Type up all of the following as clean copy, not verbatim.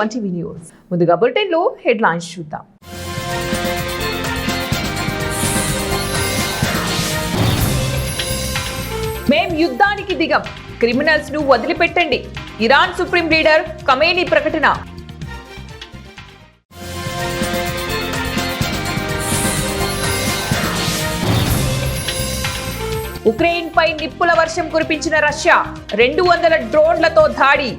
One TV news. ముందుగా bulletin లో headlines చూద్దాం. మేం యుద్ధానికి దిగం, క్రిమినల్స్ ను వదిలిపెట్టండి. ఇరాన్ సుప్రీం లీడర్ ఖమేనీ ప్రకటన. ఉక్రెయిన్ పై నిప్పుల వర్షం కురిపించిన రష్యా, 200 డ్రోన్లతో దాడి.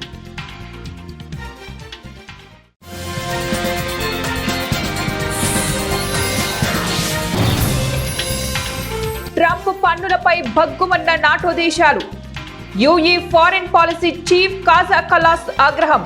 ట్రంప్ పన్నులపై భగ్గుమన్న నాటో దేశాలు. యుఏఈ ఫారెన్ పాలసీ చీఫ్ కాజా కల్లాస్ ఆగ్రహం.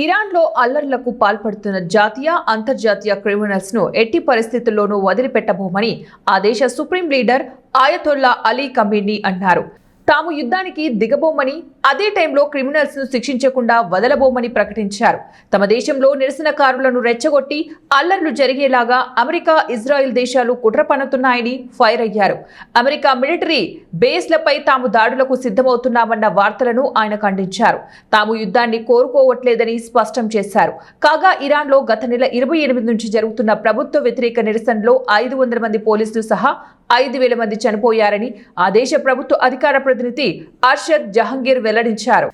ఇరాన్లో అల్లర్లకు పాల్పడుతున్న జాతీయ, అంతర్జాతీయ క్రిమినల్స్ ను ఎట్టి పరిస్థితుల్లోనూ వదిలిపెట్టబోమని ఆ దేశ సుప్రీం లీడర్ ఆయతొల్లా అలీ ఖమేనీ అన్నారు. తాము యుద్ధానికి దిగబోమని, అదే టైంలో క్రిమినల్స్ ను శిక్షించకుండా వదలబోమని ప్రకటించారు. తమ దేశంలో నిరసనకారులను రెచ్చగొట్టి అల్లర్లు జరిగేలాగా అమెరికా, ఇజ్రాయెల్ దేశాలు కుట్ర పన్నుతున్నాయని ఫైర్ అయ్యారు. అమెరికా మిలిటరీ బేస్లపై తాము దాడులకు సిద్ధమవుతున్నామన్న వార్తలను ఆయన ఖండించారు. తాము యుద్ధాన్ని కోరుకోవట్లేదని స్పష్టం చేశారు. కాగా ఇరాన్లో గత నెల 28 నుంచి జరుగుతున్న ప్రభుత్వ వ్యతిరేక నిరసనలో 500 మంది పోలీసులు సహా 5,000 మంది చనిపోయారని ఆ దేశ ప్రభుత్వ అధికార ప్రతినిధి అర్షద్ జహంగీర్ వెల్లడించారు.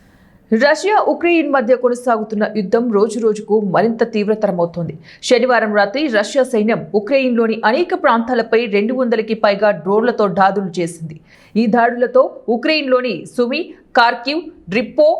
రష్యా, ఉక్రెయిన్ మధ్య కొనసాగుతున్న యుద్ధం రోజు రోజుకు మరింత తీవ్రతరమవుతోంది. శనివారం రాత్రి రష్యా సైన్యం ఉక్రెయిన్లోని అనేక ప్రాంతాలపై 200కి పైగా డ్రోన్లతో దాడులు చేసింది. ఈ దాడులతో ఉక్రెయిన్లోని సుమి, కార్కివ్, డ్రిప్పో,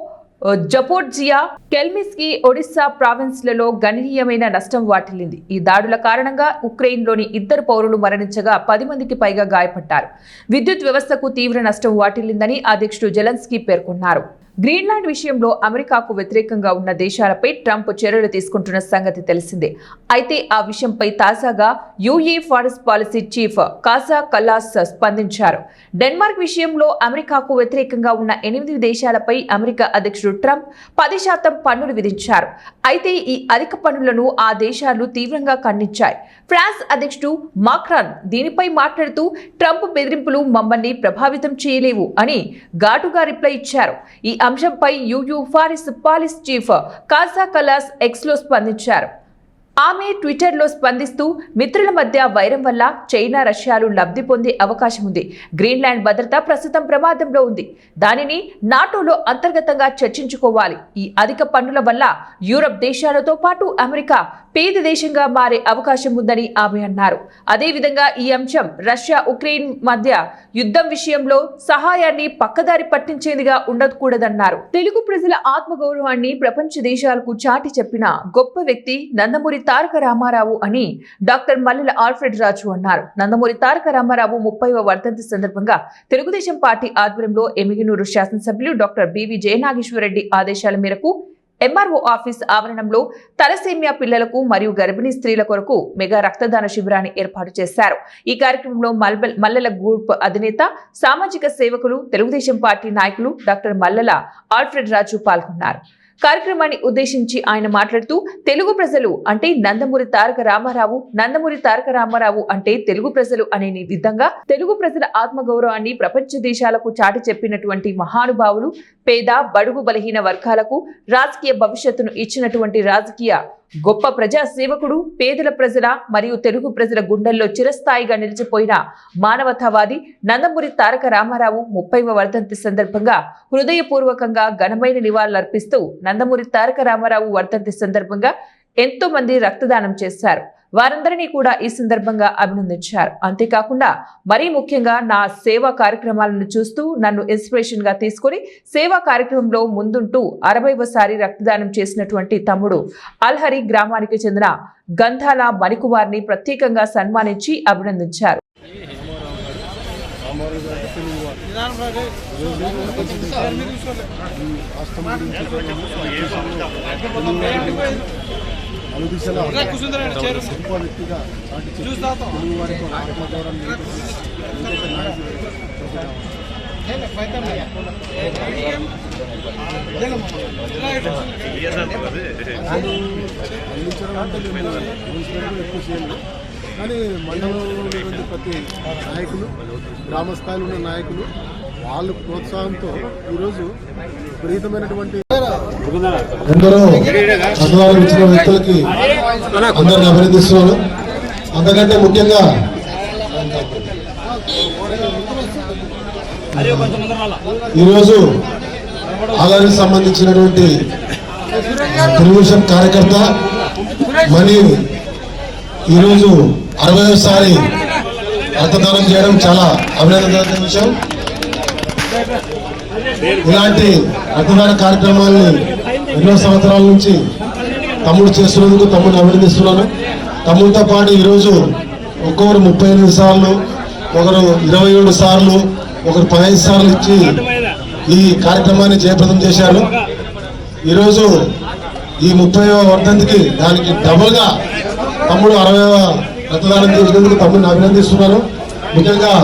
జపోర్జియా, కెల్మిస్కీ, ఒడిస్సా ప్రావిన్స్లలో గణనీయమైన నష్టం వాటిల్లింది. ఈ దాడుల కారణంగా ఉక్రెయిన్లోని 2 పౌరులు మరణించగా 10 మందికి పైగా గాయపడ్డారు. విద్యుత్ వ్యవస్థకు తీవ్ర నష్టం వాటిల్లిందని అధ్యక్షుడు జెలెన్స్కీ పేర్కొన్నారు. గ్రీన్లాండ్ విషయంలో అమెరికాకు వ్యతిరేకంగా ఉన్న దేశాలపై ట్రంప్ చర్యలు తీసుకుంటున్న సంగతి తెలిసిందే. అయితే ఆ విషయంపై తాజాగా యుఏఈ ఫారెన్ పాలసీ చీఫ్ కాజా కల్లాస్ స్పందించారు. డెన్మార్క్ విషయంలో అమెరికాకు వ్యతిరేకంగా ఉన్న 8 దేశాలపై అమెరికా అధ్యక్షుడు ట్రంప్ 10% పన్నులు విధించారు. అయితే ఈ అధిక పన్నులను ఆ దేశాలు తీవ్రంగా ఖండించాయి. ఫ్రాన్స్ అధ్యక్షుడు మాక్రాన్ దీనిపై మాట్లాడుతూ ట్రంప్ బెదిరింపులు మమ్మల్ని ప్రభావితం చేయలేవు అని ఘాటుగా రిప్లై ఇచ్చారు. ఈ అంశంపై యుఏఈ ఫారెన్ పాలసీ చీఫ్ కాజా కల్లాస్ ఎక్స్లో స్పందించారు. ఆమె ట్విట్టర్లో స్పందిస్తూ మిత్రుల మధ్య వైరం వల్ల చైనా, రష్యాలు లబ్ధి పొందే అవకాశం ఉంది. గ్రీన్లాండ్ భద్రత ప్రస్తుతం ప్రమాదంలో ఉంది. దానిని నాటోలో అంతర్గతంగా చర్చించుకోవాలి. ఈ అధిక పన్నుల వల్ల యూరప్ దేశాలతో పాటు అమెరికా పేద దేశంగా మారే అవకాశం ఉందని ఆమె అన్నారు. అదేవిధంగా ఈ అంశం రష్యా, ఉక్రెయిన్ మధ్య యుద్ధం విషయంలో సహాయాన్ని పక్కదారి పట్టించేదిగా ఉండకూడదన్నారు. తెలుగు ప్రజల ఆత్మగౌరవాన్ని ప్రపంచ దేశాలకు చాటి చెప్పిన గొప్ప వ్యక్తి నందమూరి తారక రామారావు అని డాక్టర్ మల్లెల ఆల్ఫ్రెడ్ రాజు అన్నారు. నందమూరి తారక రామారావు 30వ వర్ధంతి సందర్భంగా తెలుగుదేశం పార్టీ ఆధ్వర్యంలో ఎమిగనూరు శాసనసభ్యులు డాక్టర్ బివి జయనాగేశ్వరరెడ్డి ఆదేశాల మేరకు ఎంఆర్ఓ ఆఫీస్ ఆవరణంలో తలసేమియా పిల్లలకు మరియు గర్భిణీ స్త్రీల కొరకు మెగా రక్తదాన శిబిరాన్ని ఏర్పాటు చేశారు. ఈ కార్యక్రమంలో మల్లెల గ్రూప్ అధినేత, సామాజిక సేవకులు, తెలుగుదేశం పార్టీ నాయకులు డాక్టర్ మల్లెల ఆల్ఫ్రెడ్ రాజు పాల్గొన్నారు. కార్యక్రమాన్ని ఉద్దేశించి ఆయన మాట్లాడుతూ తెలుగు ప్రజలు అంటే నందమూరి తారక రామారావు, నందమూరి తారక రామారావు అంటే తెలుగు ప్రజలు అనే విధంగా తెలుగు ప్రజల ఆత్మగౌరవాన్ని ప్రపంచ దేశాలకు చాటి చెప్పినటువంటి మహానుభావులు, పేద, బడుగు, బలహీన వర్గాలకు రాజకీయ భవిష్యత్తును ఇచ్చినటువంటి రాజకీయ గొప్ప ప్రజా సేవకుడు, పేదల ప్రజల మరియు తెలుగు ప్రజల గుండెల్లో చిరస్థాయిగా నిలిచిపోయిన మానవతావాది నందమూరి తారక రామారావు 30వ వర్ధంతి సందర్భంగా హృదయపూర్వకంగా ఘనమైన నివాళులర్పిస్తూ నందమూరి తారక రామారావు వర్ధంతి సందర్భంగా ఎంతో మంది రక్తదానం చేశారు. వారందరినీ కూడా ఈ సందర్భంగా అభినందించారు. అంతేకాకుండా మరీ ముఖ్యంగా నా సేవా కార్యక్రమాలను చూస్తూ నన్ను ఇన్స్పిరేషన్ గా తీసుకుని సేవా కార్యక్రమంలో ముందుంటూ 60వసారి రక్తదానం చేసినటువంటి తమ్ముడు అల్హరి గ్రామానికి చెందిన గంధాల మణికుమార్ని ప్రత్యేకంగా సన్మానించి అభినందించారు. కానీ మండలంలో ప్రతి నాయకులు, గ్రామ స్థాయిలో ఉన్న నాయకులు వాళ్ళ ప్రోత్సాహంతో ఈరోజు విపరీతమైనటువంటి ఎందరో అభిమానులు ఇచ్చిన వ్యక్తులకి అందరిని అభినందిస్తున్నాను. అంతకంటే ముఖ్యంగా ఈరోజు ఆలయానికి సంబంధించినటువంటి తెలుగుదేశం కార్యకర్త మనీ ఈరోజు 60వసారి రక్తదానం చేయడం చాలా అభినందనీయ విషయం. ఇలాంటి రక్తదాన కార్యక్రమాల్ని ఎన్నో సంవత్సరాల నుంచి తమ్ముడు చేస్తున్నందుకు తమ్ముడిని అభినందిస్తున్నాను. తమ్ముడితో పాటు ఈరోజు ఒక్కొక్కరు 38 సార్లు, ఒకరు 27 సార్లు, ఒకరు 15 సార్లు ఇచ్చి ఈ కార్యక్రమాన్ని జయప్రదం చేశారు. ఈరోజు ఈ 30వ వర్ధంతికి దానికి డబుల్గా తమ్ముడు 60వ రక్తదానం చేసినందుకు తమ్ముడిని అభినందిస్తున్నాను. ముఖ్యంగా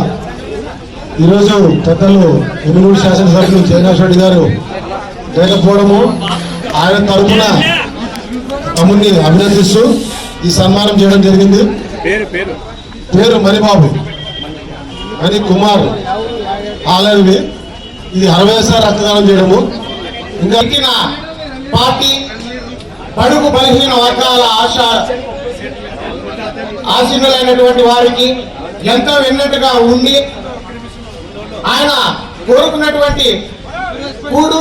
ఈరోజు పెద్దలు ఎమ్మెల్యే శాసనసభ్యులు జగన్నాథ్ రెడ్డి గారు లేకపోవడము, ఆయన తరఫున తమ్ముడిని అభినందిస్తూ ఈ సన్మానం చేయడం జరిగింది. పేరు మణిబాబు మణి కుమార్ ఆలయవి. ఇది 60వసారి రక్తదానం చేయడము. ఇంకా పార్టీ బడుగు బలహీన వర్గాల ఆశీనులైనటువంటి వారికి ఎంతో వెన్నట్టుగా ఉండి ఆయన కోరుకున్నటువంటి కూడు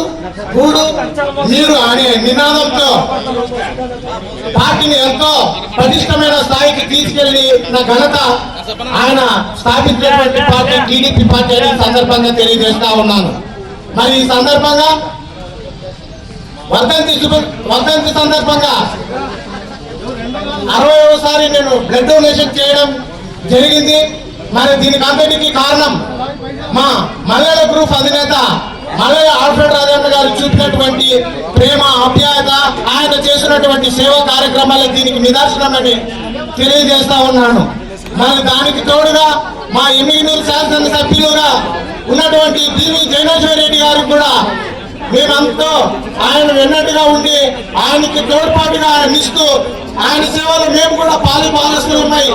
కూడు నీరు అనే నినాదంతో పార్టీని ఎంతో పటిష్టమైన స్థాయికి తీసుకెళ్లిన ఘనత ఆయన స్థాపించినటువంటి పార్టీ టీడీపీ పార్టీ అనే సందర్భంగా తెలియజేస్తా ఉన్నాను. మరి ఈ సందర్భంగా వర్ధంతి సందర్భంగా 60వసారి నేను బ్లడ్ డొనేషన్ చేయడం జరిగింది. మరి దీనికి అంతటికి కారణం మా మల్లెల గ్రూప్ అధినేత మల్లెల ఆల్ఫ్రెడ్ రాజన్న గారు చూపినటువంటి ప్రేమ, ఆప్యాయత, ఆయన చేసినటువంటి సేవా కార్యక్రమాలు దీనికి నిదర్శనమని తెలియజేస్తా ఉన్నాను. మరి దానికి తోడుగా మా ఎమ్మిగనూరు శాసనసభ్యులుగా ఉన్నటువంటి బివి జగన్నాథ్ రెడ్డి గారికి కూడా మేమంతా ఆయన వెన్నట్టుగా ఉండి ఆయనకి తోడ్పాటుగా ఇస్తూ ఆయన సేవలు మేము కూడా పాలుస్తున్నాయి.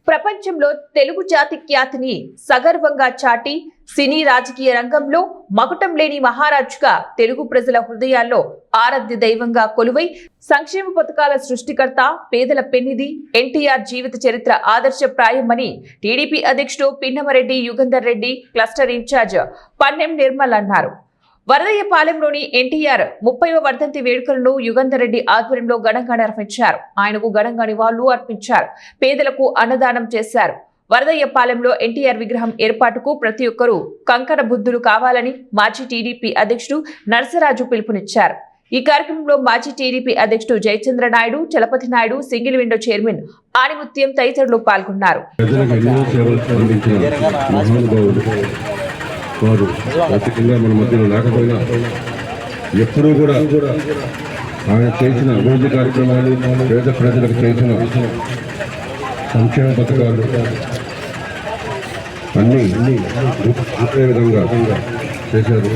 ప్రపంచంలో తెలుగు జాతి ఖ్యాతిని సగర్వంగా చాటి సినీ రాజకీయ రంగంలో మకుటం లేని మహారాజుగా తెలుగు ప్రజల హృదయాల్లో ఆరాధ్య దైవంగా కొలువై సంక్షేమ పథకాల సృష్టికర్త, పేదల పెన్నిధి ఎన్టీఆర్ జీవిత చరిత్ర ఆదర్శప్రాయమని టీడీపీ అధ్యక్షుడు పిన్నమరెడ్డి యుగంధర్ రెడ్డి, క్లస్టర్ ఇన్ఛార్జ్ పన్నెం నిర్మల్ అన్నారు. వరదయ్యపాలెంలోని ఎన్టీఆర్ 30వ వర్ధంతి వేడుకలను యుగంధర్ రెడ్డి ఆధ్వర్యంలో ఘనంగా నిర్వహించారు. ఆయనకు ఘనంగా నివాళులు అర్పించారు. పేదలకు అన్నదానం చేశారు. వరదయ్యపాలెంలో ఎన్టీఆర్ విగ్రహం ఏర్పాటుకు ప్రతి ఒక్కరూ కంకణ బుద్ధులు కావాలని మాజీ టీడీపీ అధ్యక్షుడు నరసరాజు పిలుపునిచ్చారు. ఈ కార్యక్రమంలో మాజీ టీడీపీ అధ్యక్షుడు Jayachandra Naidu, Chalapathi Naidu, single window chairman Animutyam తదితరులు పాల్గొన్నారు. వారు ప్రత్యేకంగా మన మధ్యలో లేకపోయినా ఎప్పుడూ కూడా ఆయన చేసిన అభివృద్ధి కార్యక్రమాలు, పేద ప్రజలకు చేసిన సంక్షేమ పథకాలు అన్నీ ఒకే విధంగా చేశారు.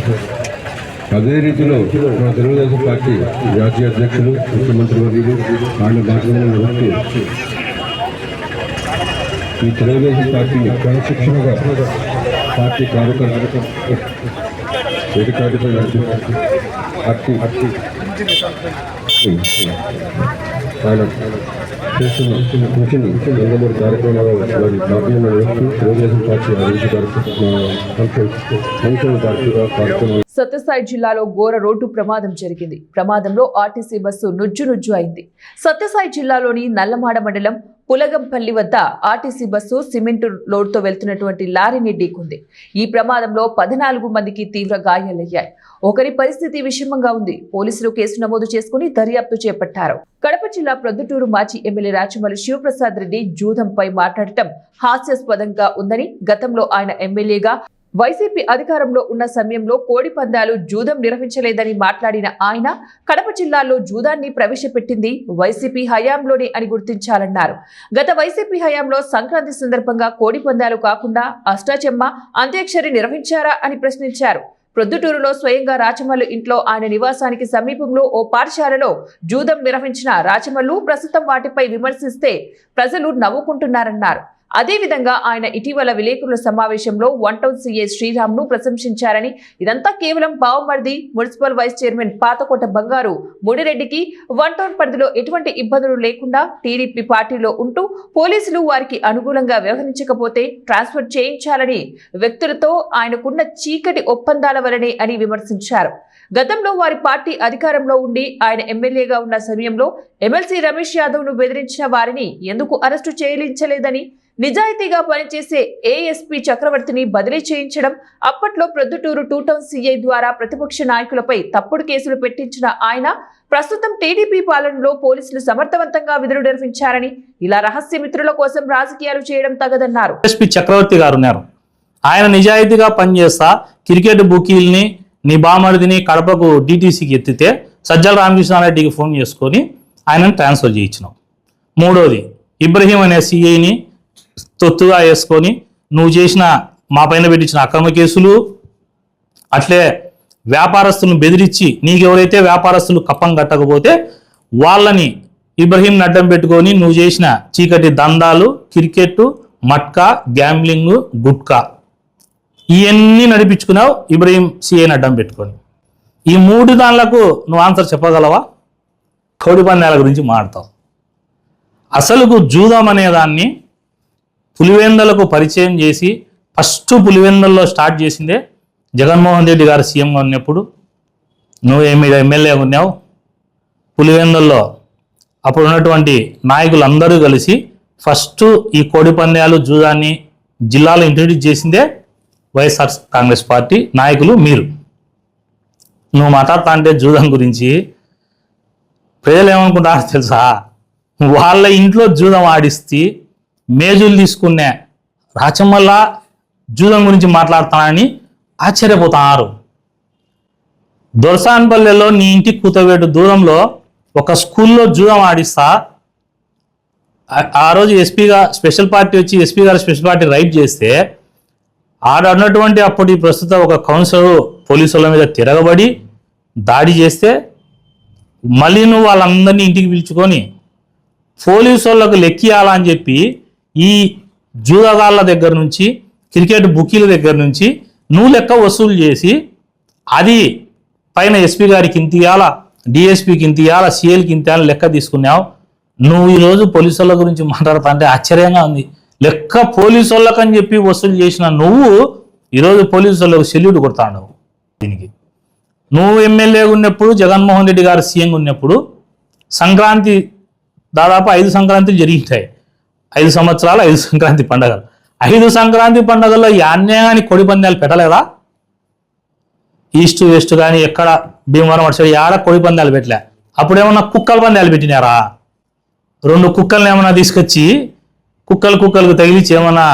అదే రీతిలో మా తెలుగుదేశం పార్టీ జాతీయ అధ్యక్షులు, ముఖ్యమంత్రి వర్యులు ఆయన భాషలో వస్తూ ఈ తెలుగుదేశం పార్టీని క్రమశిక్షణగా పార్టీ కార్యకర్తలకు ఆయన చేస్తున్న కృషిని నందమూరి కార్యక్రమాలు వారి పార్టీలను వేస్తూ తెలుగుదేశం పార్టీ అభివృద్ధి కార్యక్రమం. సత్యసాయి జిల్లాలో ఘోర రోడ్డు ప్రమాదం జరిగింది. ప్రమాదంలో ఆర్టీసీ బస్సు నుజ్జు అయింది. సత్యసాయి జిల్లాలోని నల్లమాడ మండలం పులగంపల్లి వద్ద ఆర్టీసీ బస్సు సిమెంటు లోడ్తో వెళ్తున్నటువంటి లారీని ఢీకొంది. ఈ ప్రమాదంలో 14 మందికి తీవ్ర గాయాలయ్యాయి. ఒకరి పరిస్థితి విషమంగా ఉంది. పోలీసులు కేసు నమోదు చేసుకుని దర్యాప్తు చేపట్టారు. కడప జిల్లా ప్రొద్దుటూరు మాజీ ఎమ్మెల్యే రాచమల్లి శివప్రసాద్ రెడ్డి జూదంపై మాట్లాడటం హాస్యాస్పదంగా ఉందని, గతంలో ఆయన ఎమ్మెల్యేగా వైసీపీ అధికారంలో ఉన్న సమయంలో కోడి పందాలు జూదం నిర్వహించలేదని మాట్లాడిన ఆయన, కడప జిల్లాలో జూదాన్ని ప్రవేశపెట్టింది వైసీపీ హయాంలోనే అని గుర్తించాలన్నారు. గత వైసీపీ హయాంలో సంక్రాంతి సందర్భంగా కోడి పందాలు కాకుండా అష్టాచెమ్మ, అంత్యాక్షరి నిర్వహించారా అని ప్రశ్నించారు. ప్రొద్దుటూరులో స్వయంగా రాచమల్లు ఇంట్లో ఆయన నివాసానికి సమీపంలో ఓ పాఠశాలలో జూదం నిర్వహించిన రాచమల్లు ప్రస్తుతం వాటిపై విమర్శిస్తే ప్రజలు నవ్వుకుంటున్నారన్నారు. అదేవిధంగా ఆయన ఇటీవల విలేకరుల సమావేశంలో 1 టౌన్ సీఐ శ్రీరామ్ ను ప్రశంసించారని, ఇదంతా కేవలం బావమర్ది మున్సిపల్ వైస్ చైర్మన్ పాతకోట బంగారు ముడిరెడ్డికి 1 టౌన్ పరిధిలో ఎటువంటి ఇబ్బందులు లేకుండా టీడీపీ పార్టీలో ఉంటూ పోలీసులు వారికి అనుకూలంగా వ్యవహరించకపోతే ట్రాన్స్ఫర్ చేయించాలని వ్యక్తులతో ఆయనకున్న చీకటి ఒప్పందాల వలనే అని విమర్శించారు. గతంలో వారి పార్టీ అధికారంలో ఉండి ఆయన ఎమ్మెల్యేగా ఉన్న సమయంలో ఎమ్మెల్సీ రమేష్ యాదవ్ ను బెదిరించిన వారిని ఎందుకు అరెస్టు చేయించలేదని, నిజాయితీగా పనిచేసే ఏఎస్పీ చక్రవర్తిని బదిలీ చేయించడం, అప్పట్లో ప్రొద్దుటూరు 2 టౌన్ సీఐ ద్వారా ప్రతిపక్ష నాయకులపై తప్పుడు కేసులు పెట్టించిన ఆయన ప్రస్తుతం టీడీపీ పాలనలో పోలీసులు సమర్థవంతంగా విధులు నిర్వహించారని, ఇలా రహస్య మిత్రుల కోసం రాజకీయాలు చేయడం తగదన్నారు. ఏఎస్పీ చక్రవర్తి గారు ఉన్నారు. ఆయన నిజాయితీగా పనిచేస్తా క్రికెట్ బుకీల్ని నీ బామర్దిని కడపకు డీటీసీకి ఎత్తితే సజ్జల రామకృష్ణారెడ్డికి ఫోన్ చేసుకొని ఆయనను ట్రాన్స్ఫర్ చేయించినాం. మూడోది ఇబ్రహీం అనే సిఐని తొత్తుగా వేసుకొని నువ్వు చేసిన మా పైన పెట్టించిన అక్రమ కేసులు, అట్లే వ్యాపారస్తులను బెదిరించి నీకెవరైతే వ్యాపారస్తులు కప్పం కట్టకపోతే వాళ్ళని ఇబ్రహీంని అడ్డం పెట్టుకొని నువ్వు చేసిన చీకటి దందాలు, క్రికెట్, మట్కా, గ్యాంబ్లింగ్, గుట్కా ఇవన్నీ నడిపించుకున్నావు ఇబ్రహీం సిఐని అడ్డం పెట్టుకొని. ఈ 3 దానిలకు నువ్వు ఆన్సర్ చెప్పగలవా? కోడి పందాల గురించి మాట్లాడతావు. అసలుకు జూదం అనేదాన్ని పులివెందలకు పరిచయం చేసి ఫస్ట్ పులివెందల్లో స్టార్ట్ చేసిందే జగన్మోహన్ రెడ్డి గారు సీఎంగా ఉన్నప్పుడు. నువ్వు ఎమ్మెల్యేగా ఉన్నావు. పులివెందల్లో అప్పుడు ఉన్నటువంటి నాయకులందరూ కలిసి ఫస్ట్ ఈ కోడి పందాలు జూదాన్ని జిల్లాలో ఇంట్రడ్యూస్ చేసిందే వైఎస్ఆర్ కాంగ్రెస్ పార్టీ నాయకులు మీరు. నువ్వు మాట్లాడుతా అంటే జూదం గురించి ప్రజలు ఏమనుకుంటారో తెలుసా? వాళ్ళ ఇంట్లో జూదం ఆడిస్తే మేజులు తీసుకునే రాచమల్లా జూదం గురించి మాట్లాడుతానని ఆశ్చర్యపోతున్నారు. దొరసాన్పల్లెలో నీ ఇంటికి కూతవేటు దూరంలో ఒక స్కూల్లో జూదం ఆడిస్తా. ఆ రోజు ఎస్పీగా స్పెషల్ పార్టీ వచ్చి ఎస్పీ గారు స్పెషల్ పార్టీ రైడ్ చేస్తే ఆడ ఉన్నటువంటి అప్పటి ప్రస్తుత ఒక కౌన్సిలర్ పోలీసుల మీద తిరగబడి దాడి చేస్తే మళ్ళీ నువ్వు వాళ్ళందరినీ ఇంటికి పిలుచుకొని పోలీసు వాళ్ళకు లెక్కియాలని చెప్పి ఈ జూదగాళ్ళ దగ్గర నుంచి క్రికెట్ బుకీల దగ్గర నుంచి నువ్వు లెక్క వసూలు చేసి అది పైన ఎస్పీ గారికి ఇంత ఇవ్వాలా, డిఎస్పీకి ఇంత ఇవ్వాలా, సిఎల్కి ఇంత ఇవ్వాలా లెక్క తీసుకున్నావు. నువ్వు ఈరోజు పోలీసు వాళ్ళ గురించి మాట్లాడుతా అంటే ఆశ్చర్యంగా ఉంది. లెక్క పోలీసు వాళ్ళకని చెప్పి వసూలు చేసిన నువ్వు ఈరోజు పోలీసు వాళ్ళకు సెల్యూట్ కొడతాడు. దీనికి నువ్వు ఎమ్మెల్యేగా ఉన్నప్పుడు, జగన్మోహన్ రెడ్డి గారు సీఎంగా ఉన్నప్పుడు సంక్రాంతి దాదాపు 5 సంక్రాంతులు జరిగినాయి. 5 సంవత్సరాలు 5 సంక్రాంతి పండుగలు. 5 సంక్రాంతి పండుగల్లో యాన్యాన్ని కోడి పందాలు పెట్టలేదా? ఈస్ట్ వెస్ట్ కానీ ఎక్కడ భీమవరం అటు ఆడ కోడి పందాలు పెట్టలే. అప్పుడేమన్నా కుక్కల పందాలు పెట్టినారా? 2 కుక్కల్ని ఏమన్నా తీసుకొచ్చి కుక్కలకు తగిలిచ్చి ఏమన్నా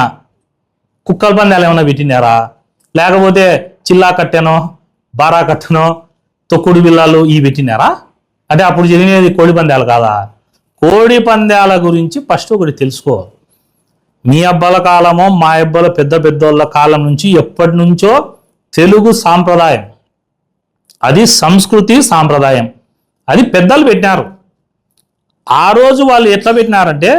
కుక్కల పందాలు ఏమన్నా పెట్టినారా? లేకపోతే చిల్లా కట్టెనో, బారా కట్టెనో, తొక్కుడు బిల్లాలు ఇవి పెట్టినారా? అంటే అప్పుడు జరిగినది కోడి పందాలు కాదా? కోడి పందాల గురించి ఫస్ట్ ఒకటి తెలుసుకో. మీ అబ్బాల కాలమో మా అబ్బాల పెద్దోళ్ళ కాలం నుంచి ఎప్పటి నుంచో తెలుగు సాంప్రదాయం, అది సంస్కృతి సాంప్రదాయం, అది పెద్దలు పెట్టినారు. ఆ రోజు వాళ్ళు ఎట్లా పెట్టినారంటే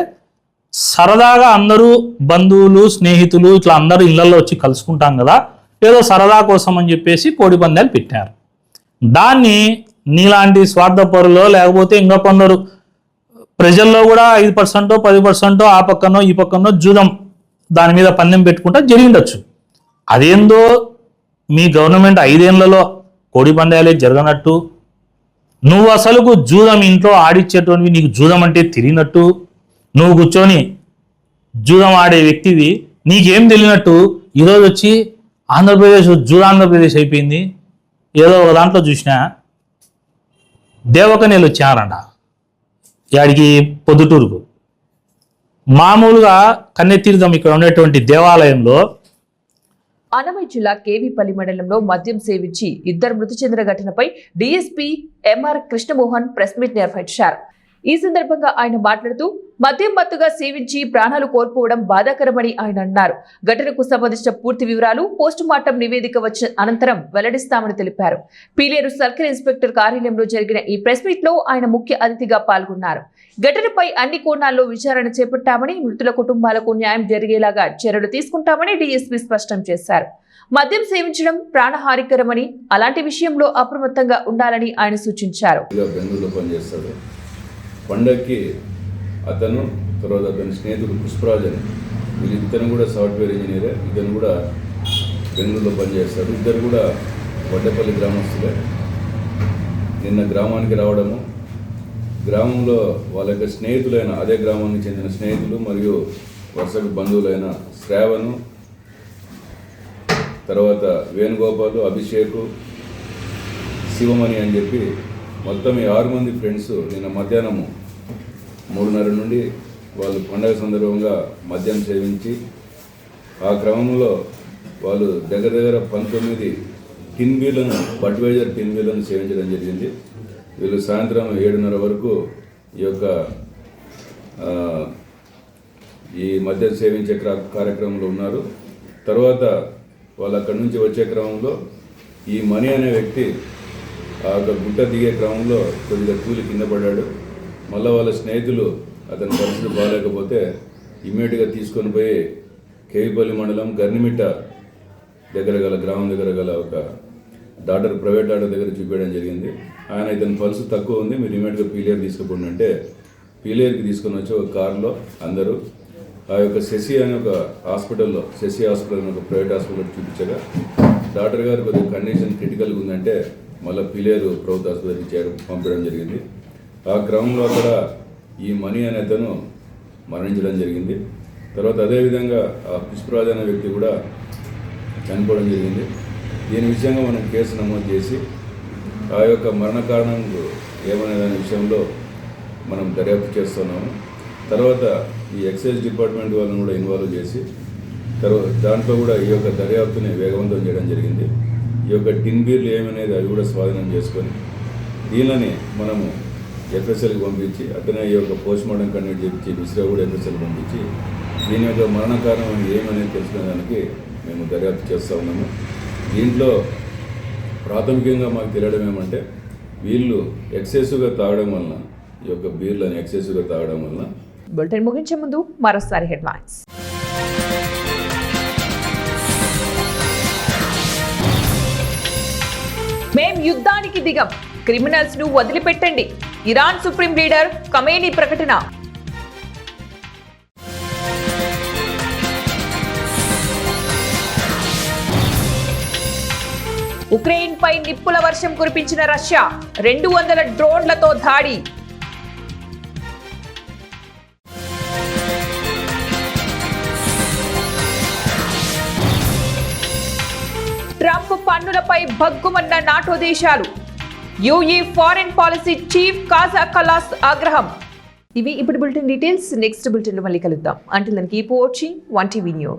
సరదాగా అందరూ బంధువులు స్నేహితులు ఇట్లా అందరూ ఇళ్లలో వచ్చి కలుసుకుంటాం కదా, ఏదో సరదా కోసం అని చెప్పేసి కోడి పందాలు పెట్టినారు. దాన్ని నీలాంటి స్వార్థపరులో లేకపోతే ఇంకా కొందరు ప్రజల్లో కూడా 5% 10% ఆ పక్కనో ఈ పక్కనో జూదం దాని మీద పందెం పెట్టుకుంటా జరిగిండొచ్చు. అదేందో మీ గవర్నమెంట్ 5 ఏళ్లలో కోడి పందాలే జరగనట్టు, నువ్వు అసలుకు జూదం ఇంట్లో ఆడిచ్చేటోనివి, నీకు జూదం అంటే తెలియనట్టు, నువ్వు కూర్చొని జూదం ఆడే వ్యక్తివి, నీకేం తెలియనట్టు ఈరోజు వచ్చి ఆంధ్రప్రదేశ్ జూదాంధ్రప్రదేశ్ అయిపోయింది. ఏదో ఒక దాంట్లో చూసినా దేవకనేలు వచ్చారంట యాడికి పొద్దుటూరుకు. మామూలుగా కన్నెతీర్థం ఇక్కడ ఉండేటువంటి దేవాలయంలో అన్నమయ్య జిల్లా కేవీపల్లి మండలంలో మద్యం సేవించి 2 మృతి చెందిన ఘటనపై DSP MR Krishnamohan press meet నిర్వహించారు. ఈ సందర్భంగా ఆయన మాట్లాడుతూ మద్యం మత్తుగా సేవించి ప్రాణాలు కోల్పోవడం బాధాకరమని ఆయన అన్నారు. ఘటనకు సంబంధించిన పూర్తి వివరాలు పోస్టుమార్టం నివేదిక వచ్చిన అనంతరం వెల్లడిస్తామని తెలిపారు. పీలేరు సర్కిల్ ఇన్స్పెక్టర్ కార్యాలయంలో జరిగిన ఈ ప్రెస్ మీట్ లో ఆయన ముఖ్య అతిథిగా పాల్గొన్నారు. ఘటనపై అన్ని కోణాల్లో విచారణ చేపట్టామని, మృతుల కుటుంబాలకు న్యాయం జరిగేలాగా చర్యలు తీసుకుంటామని డీఎస్పీ స్పష్టం చేశారు. మద్యం సేవించడం ప్రాణహానికరమని, అలాంటి విషయంలో అప్రమత్తంగా ఉండాలని ఆయన సూచించారు. పండక్కి అతను తర్వాత అతని స్నేహితుడు పుష్పరాజ్ అని ఇతను కూడా సాఫ్ట్వేర్ ఇంజనీరే, ఇతను కూడా బెంగళూరులో పనిచేస్తాడు. ఇద్దరు కూడా వడ్డపల్లి గ్రామస్తులే. నిన్న గ్రామానికి రావడము, గ్రామంలో వాళ్ళ యొక్క స్నేహితులైన అదే గ్రామానికి చెందిన స్నేహితులు మరియు వరుసకు బంధువులైన శ్రావణు, తర్వాత వేణుగోపాలు, అభిషేకు, శివమణి అని చెప్పి మొత్తం ఈ 6 మంది ఫ్రెండ్స్ నిన్న మధ్యాహ్నము 3:30 నుండి వాళ్ళు పండగ సందర్భంగా మద్యం సేవించి ఆ క్రమంలో వాళ్ళు దగ్గర 19 టిన్ బీర్లను, బడ్వైజర్ టిన్ బీర్లను సేవించడం జరిగింది. వీళ్ళు సాయంత్రం 7:30 వరకు ఈ మద్యం సేవించే కార్యక్రమంలో ఉన్నారు. తర్వాత వాళ్ళు అక్కడి నుంచి వచ్చే క్రమంలో ఈ మణి అనే వ్యక్తి ఆ గుట్ట దిగే క్రమంలో కొద్దిగా తూలి కింద పడ్డాడు. మళ్ళీ వాళ్ళ స్నేహితులు అతని పరిస్థితి బాగాలేకపోతే ఇమ్మీడియట్గా తీసుకొని పోయి కేవిపల్లి మండలం గర్నిమిట్ట గ్రామం దగ్గర గల ఒక ప్రైవేట్ డాక్టర్ దగ్గర చూపించడం జరిగింది. ఆయన ఇతని పల్స్ తక్కువ ఉంది, మీరు ఇమ్మీడియట్గా పీలేరు తీసుకుపోండి అంటే పీలేరుకి తీసుకొని వచ్చి ఒక కారులో అందరూ ఆ యొక్క శశి అనే ఒక హాస్పిటల్లో, శశి హాస్పిటల్ అనే ఒక ప్రైవేట్ హాస్పిటల్ చూపించగా డాక్టర్ గారు కొద్దిగా కండిషన్ క్రిటికల్గా ఉందంటే మళ్ళీ పీలేరు ప్రభుత్వ ఆసుపత్రికి పంపడం జరిగింది. ఆ క్రమంలో అక్కడ ఈ మణి అనే అతను మరణించడం జరిగింది. తర్వాత అదేవిధంగా ఆ పుష్పరాజ్ అనే వ్యక్తి కూడా చనిపోవడం జరిగింది. దీని విషయంగా మనం కేసు నమోదు చేసి ఆ యొక్క మరణ కారణం ఏమనే దాని విషయంలో మనం దర్యాప్తు చేస్తున్నాము. తర్వాత ఈ ఎక్సైజ్ డిపార్ట్మెంట్ వాళ్ళని కూడా ఇన్వాల్వ్ చేసి దాంట్లో కూడా ఈ యొక్క దర్యాప్తుని వేగవంతం చేయడం జరిగింది. ఈ యొక్క టిన్ బీర్లు ఏమనేది అవి కూడా స్వాధీనం చేసుకొని దీనిని మనము ఎఫ్ఎస్ఎల్కి పంపించి అతనే ఈ యొక్క పోస్ట్మార్టం కండక్ట్ చేయించి విసిరా కూడా ఎఫ్ఎస్ఎల్కి పంపించి దీని యొక్క మరణ కారణం ఏమనేది తెలుసుకునేదానికి మేము దర్యాప్తు చేస్తూ ఉన్నాము. దీంట్లో ప్రాథమికంగా మాకు తెలియడం ఏమంటే వీళ్ళు ఎక్సెసివ్గా తాగడం వలన, ఈ యొక్క బీర్లను ఎక్సెసివ్గా తాగడం వలన. బులెటిన్ ముగించే ముందు మరోసారి హెడ్లైన్స్. మేం యుద్ధానికి దిగం, క్రిమినల్స్ ను వదిలిపెట్టండి, ఇరాన్ సుప్రీం లీడర్ ఖమేనీ ప్రకటన. ఉక్రెయిన్ పై నిప్పుల వర్షం కురిపించిన రష్యా, 200 డ్రోన్లతో దాడి. ట్రంప్ పన్నులపై భగ్గుమన్న నాటో దేశాలు, యూఈ ఫారెన్ పాలసీ చీఫ్ కాజా కలాస్ ఆగ్రహం. ఇవి ఇప్పుడు బులెటిన్ డీటెయిల్స్. నెక్స్ట్ బులెటిన్ లో మళ్ళీ కలుద్దాం. Until then keep watching 1TV news.